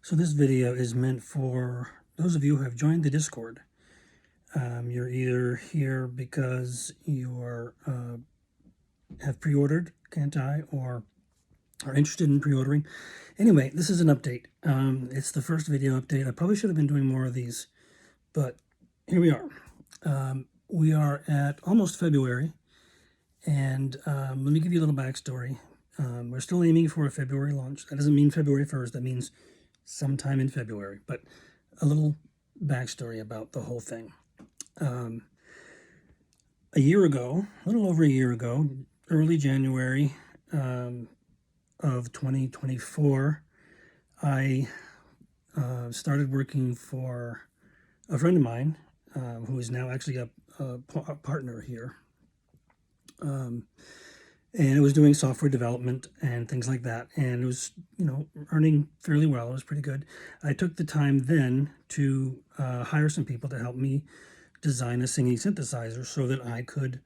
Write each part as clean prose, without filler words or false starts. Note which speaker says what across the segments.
Speaker 1: So this video is meant for those of you who have joined the Discord. You're either here because you have pre-ordered Cantai or are interested in pre-ordering. Anyway, this is an update. It's the first video update. I probably should have been doing more of these, but here we are. We are at almost February, and let me give you a little backstory. We're still aiming for a February launch. That doesn't mean February 1st. That means sometime in February, but a little backstory about the whole thing. A year ago, a little over a year ago, early January of 2024, I started working for a friend of mine who is now actually a partner here. And it was doing software development and things like that. And it was, earning fairly well. It was pretty good. I took the time then to hire some people to help me design a singing synthesizer so that I could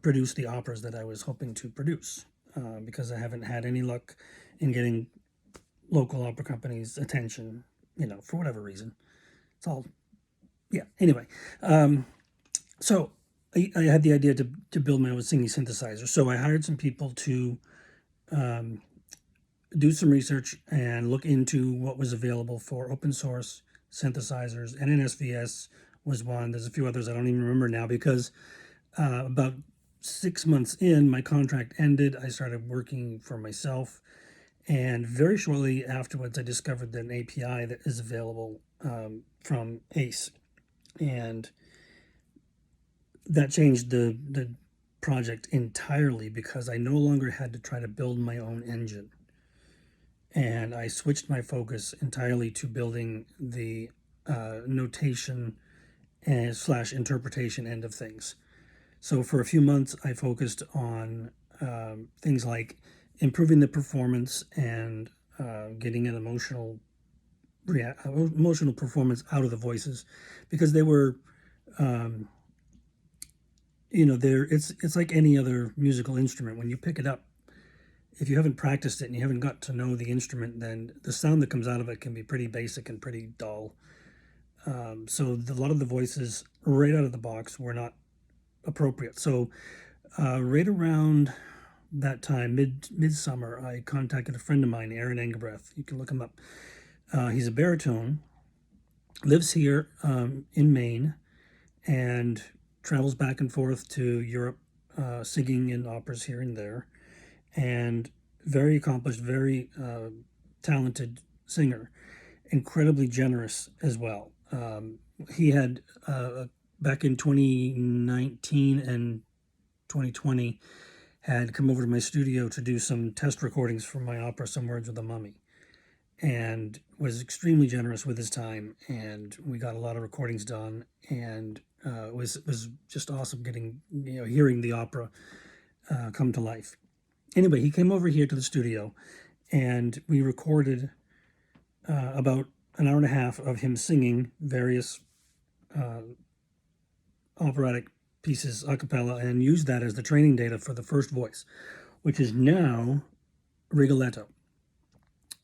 Speaker 1: produce the operas that I was hoping to produce, because I haven't had any luck in getting local opera companies' attention, for whatever reason. It's all, yeah. Anyway, so I had the idea to build my own singing synthesizer. So I hired some people to do some research and look into what was available for open source synthesizers. And NSVS was one. There's a few others I don't even remember now because about 6 months in, my contract ended. I started working for myself. And very shortly afterwards, I discovered that an API that is available from ACE. And that changed the project entirely because I no longer had to try to build my own engine. And I switched my focus entirely to building the notation and / interpretation end of things. So for a few months, I focused on things like improving the performance and getting an emotional performance out of the voices, because they were it's like any other musical instrument. When you pick it up, if you haven't practiced it and you haven't got to know the instrument, then the sound that comes out of it can be pretty basic and pretty dull. So a lot of the voices right out of the box were not appropriate. So right around that time, midsummer, I contacted a friend of mine, Aaron Engebrecht. You can look him up. He's a baritone, lives here in Maine, and travels back and forth to Europe, singing in operas here and there, and very accomplished, very talented singer, incredibly generous as well. He had, back in 2019 and 2020, had come over to my studio to do some test recordings for my opera, Some Words with a Mummy, and was extremely generous with his time, and we got a lot of recordings done, and it was just awesome hearing the opera come to life. Anyway, he came over here to the studio, and we recorded about an hour and a half of him singing various operatic pieces a cappella, and used that as the training data for the first voice, which is now Rigoletto.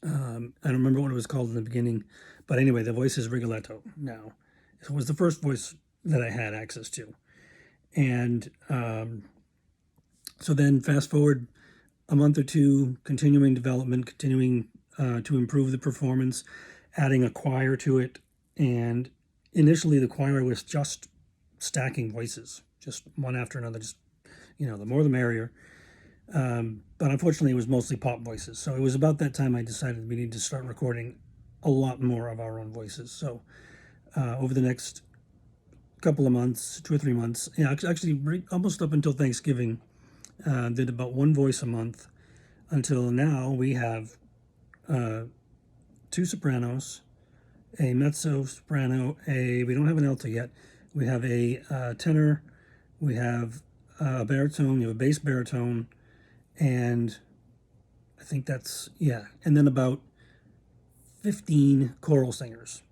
Speaker 1: I don't remember what it was called in the beginning, but anyway, the voice is Rigoletto now. It was the first voice that I had access to. And so then fast forward a month or two, continuing development, continuing to improve the performance, adding a choir to it. And initially the choir was just stacking voices, just one after another, just, the more the merrier. But unfortunately, it was mostly pop voices. So it was about that time I decided we need to start recording a lot more of our own voices. So over the next couple of months, 2 or 3 months, actually almost up until Thanksgiving, did about one voice a month, until now we have 2 sopranos, a mezzo soprano, we don't have an alto yet. We have a tenor, we have a baritone, we have a bass baritone, and I think that's, yeah. And then about 15 choral singers.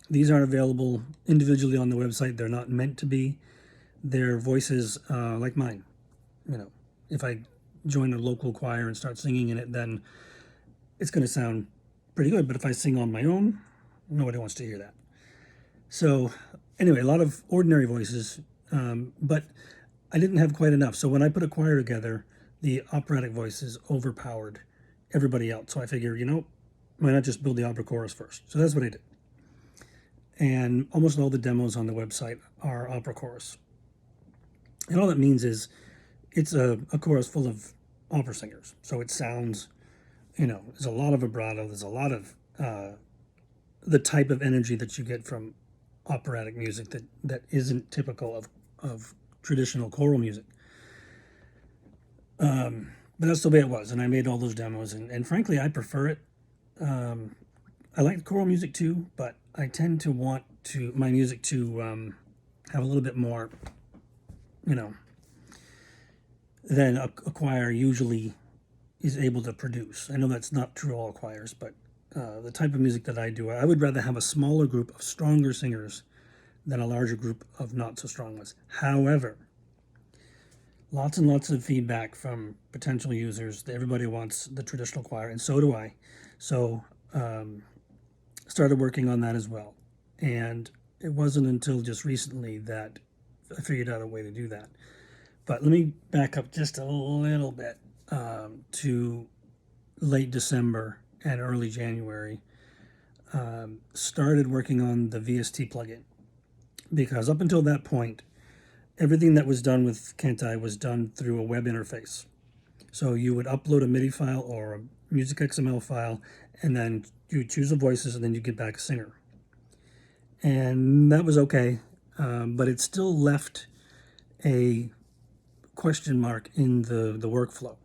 Speaker 1: These aren't available individually on the website. They're not meant to be. They're voices like mine. If I join a local choir and start singing in it, then it's going to sound pretty good. But if I sing on my own, nobody wants to hear that. So anyway, a lot of ordinary voices, but I didn't have quite enough. So when I put a choir together, the operatic voices overpowered everybody else. So I figured, why not just build the opera chorus first? So that's what I did. And almost all the demos on the website are opera chorus. And all that means is it's a chorus full of opera singers. So it sounds, there's a lot of vibrato. There's a lot of the type of energy that you get from operatic music that isn't typical of traditional choral music. But that's the way it was. And I made all those demos. And frankly, I prefer it. I like choral music too, but I tend to want my music to have a little bit more, than a choir usually is able to produce. I know that's not true all choirs, but the type of music that I do, I would rather have a smaller group of stronger singers than a larger group of not so strong ones. However, lots and lots of feedback from potential users. Everybody wants the traditional choir, and so do I. So started working on that as well. And it wasn't until just recently that I figured out a way to do that. But let me back up just a little bit to late December and early January. Started working on the VST plugin, because up until that point, everything that was done with Cantai was done through a web interface. So you would upload a MIDI file or a music XML file, and then you would choose the voices, and then you get back a singer. And that was okay, but it still left a question mark in the workflow.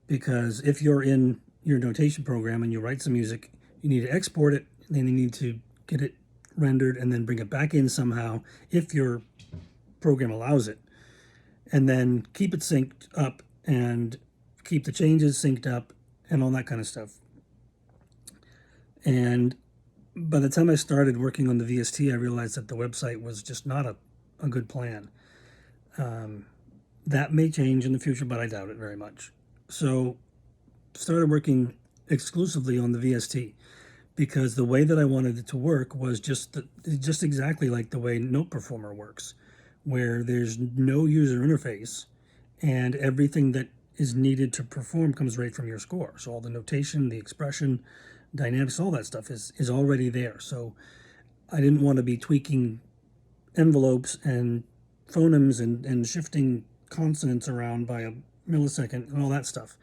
Speaker 1: Because if you're in your notation program and you write some music, you need to export it, then you need to get it rendered and then bring it back in somehow if your program allows it, and then keep it synced up and keep the changes synced up and all that kind of stuff. And by the time I started working on the VST, I realized that the website was just not a good plan. That may change in the future, but I doubt it very much. So started working exclusively on the VST, because the way that I wanted it to work was just exactly like the way Note Performer works, where there's no user interface and everything that is needed to perform comes right from your score. So all the notation, the expression, dynamics, all that stuff is already there. So I didn't want to be tweaking envelopes and phonemes and shifting consonants around by a millisecond and all that stuff.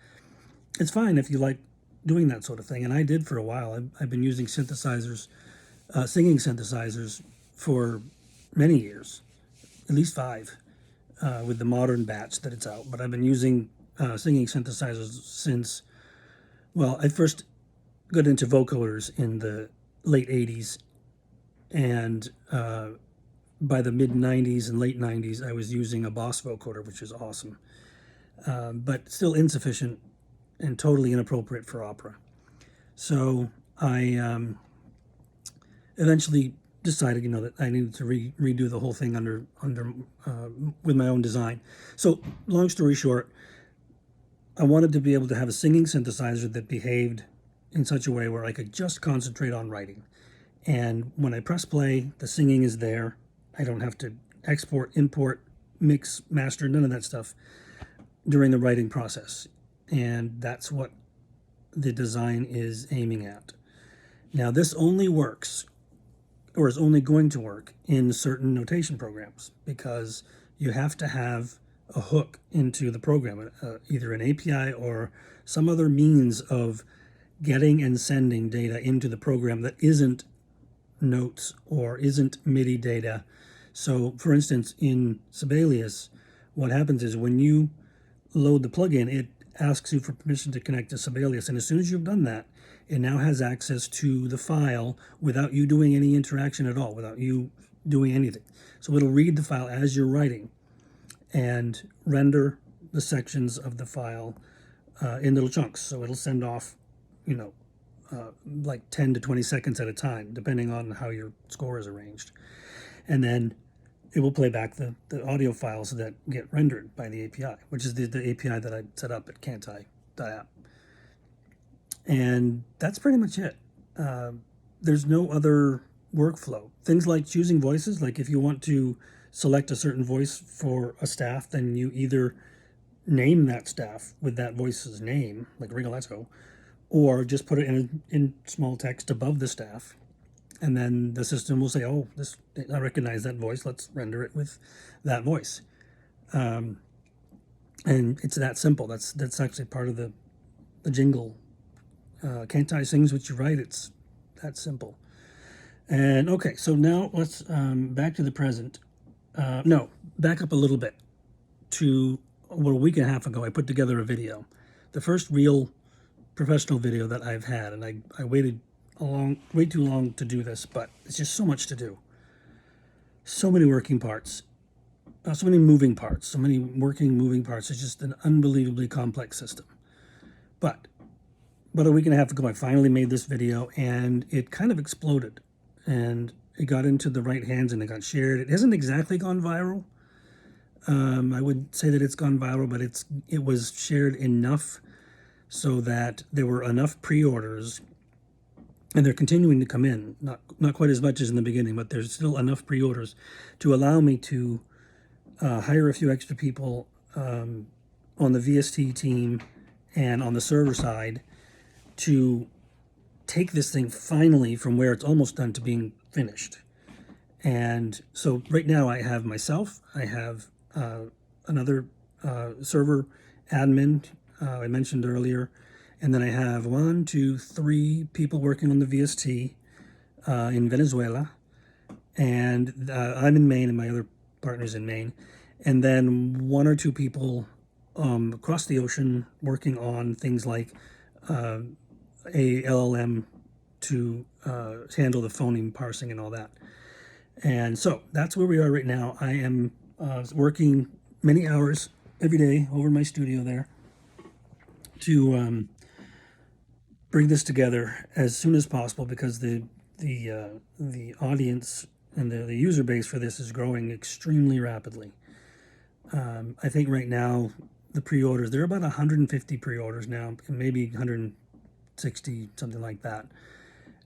Speaker 1: It's fine if you like doing that sort of thing, and I did for a while. I've been using synthesizers, singing synthesizers, for many years, at least 5, with the modern batch that it's out. But I've been using singing synthesizers since, well, I first got into vocoders in the late 80s, and by the mid 90s and late 90s, I was using a Boss vocoder, which is awesome, but still insufficient and totally inappropriate for opera. So I eventually decided, that I needed to redo the whole thing under with my own design. So long story short, I wanted to be able to have a singing synthesizer that behaved in such a way where I could just concentrate on writing. And when I press play, the singing is there. I don't have to export, import, mix, master, none of that stuff during the writing process. And that's what the design is aiming at. Now, this only works, or is only going to work, in certain notation programs, because you have to have a hook into the program, either an API or some other means of getting and sending data into the program that isn't notes or isn't MIDI data. So, for instance, in Sibelius, what happens is when you load the plugin, it asks you for permission to connect to Sibelius, and as soon as you've done that, it now has access to the file without you doing any interaction at all, without you doing anything. So it'll read the file as you're writing and render the sections of the file in little chunks. So it'll send off, like 10 to 20 seconds at a time, depending on how your score is arranged. And then it will play back the audio files that get rendered by the API, which is the API that I set up at Cantai.app. And that's pretty much it. There's no other workflow. Things like choosing voices, like if you want to select a certain voice for a staff, then you either name that staff with that voice's name, like Rigoletto, or just put it in small text above the staff. And then the system will say, oh, this, I recognize that voice. Let's render it with that voice. And it's that simple. That's actually part of the jingle. Cantai sings what you write. It's that simple. And okay, so now let's back to the present. No, back up a little bit to about a week and a half ago. I put together a video, the first real professional video that I've had, and I waited way too long to do this, but it's just so much to do. So many working parts, so many moving parts, so many working moving parts. It's just an unbelievably complex system. But about a week and a half ago, I finally made this video, and it kind of exploded, and it got into the right hands, and it got shared. It hasn't exactly gone viral. I would say that it's gone viral, but it was shared enough so that there were enough pre-orders, and they're continuing to come in. Not quite as much as in the beginning, but there's still enough pre-orders to allow me to hire a few extra people on the VST team and on the server side to take this thing finally from where it's almost done to being finished. And so right now I have myself, I have another server admin I mentioned earlier, and then I have 1, 2, 3 people working on the VST in Venezuela, and I'm in Maine and my other partner's in Maine, and then 1 or 2 people across the ocean working on things like a LLM to handle the phoneme parsing and all that. And so that's where we are right now. I am working many hours every day over in my studio there to bring this together as soon as possible, because the audience and the user base for this is growing extremely rapidly. I think right now the pre-orders, there are about 150 pre-orders now, maybe 160, something like that.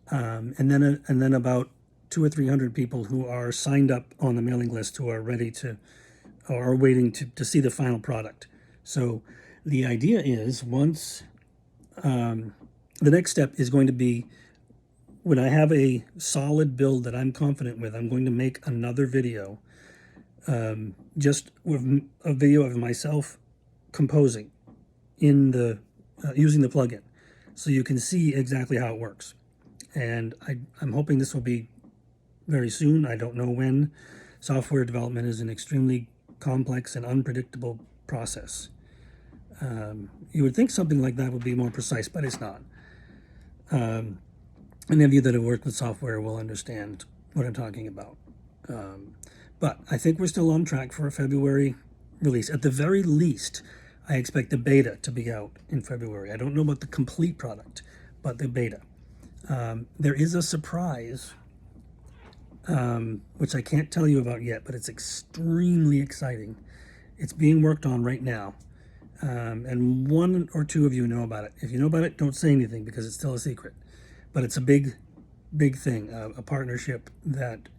Speaker 1: And then about 200 or 300 people who are signed up on the mailing list who are ready to, or are waiting to see the final product. So the idea is once, the next step is going to be, when I have a solid build that I'm confident with, I'm going to make another video, just with a video of myself composing in the, using the plugin, so you can see exactly how it works. And I'm hoping this will be very soon. I don't know when. Software development is an extremely complex and unpredictable process. You would think something like that would be more precise, but it's not. Any of you that have worked with software will understand what I'm talking about. But I think we're still on track for a February release. At the very least, I expect the beta to be out in February. I don't know about the complete product, but the beta. There is a surprise, which I can't tell you about yet, but it's extremely exciting. It's being worked on right now. And 1 or 2 of you know about it. If you know about it, don't say anything because it's still a secret. But it's a big thing, a partnership that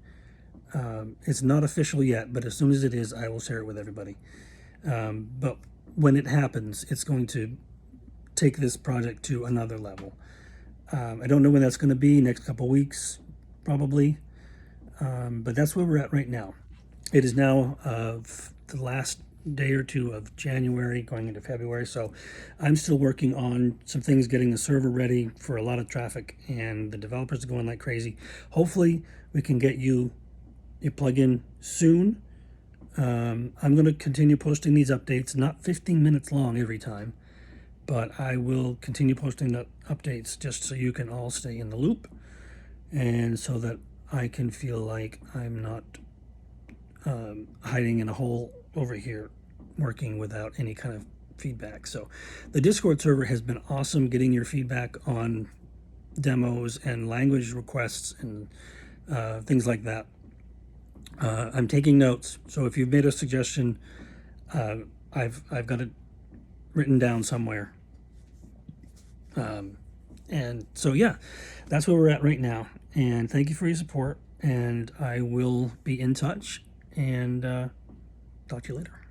Speaker 1: it's not official yet, but as soon as it is, I will share it with everybody. But when it happens, it's going to take this project to another level. I don't know when that's going to be, next couple weeks, probably. But that's where we're at right now. It is now the last day or 2 of January going into February, so I'm still working on some things, getting the server ready for a lot of traffic, and the developers are going like crazy. Hopefully we can get you a plugin soon. I'm going to continue posting these updates, not 15 minutes long every time, but I will continue posting the updates just so you can all stay in the loop, and so that I can feel like I'm not hiding in a hole over here working without any kind of feedback. So the Discord server has been awesome, getting your feedback on demos and language requests and things like that. I'm taking notes, so if you've made a suggestion, I've got it written down somewhere. And so, yeah, that's where we're at right now. And thank you for your support. And I will be in touch and talk to you later.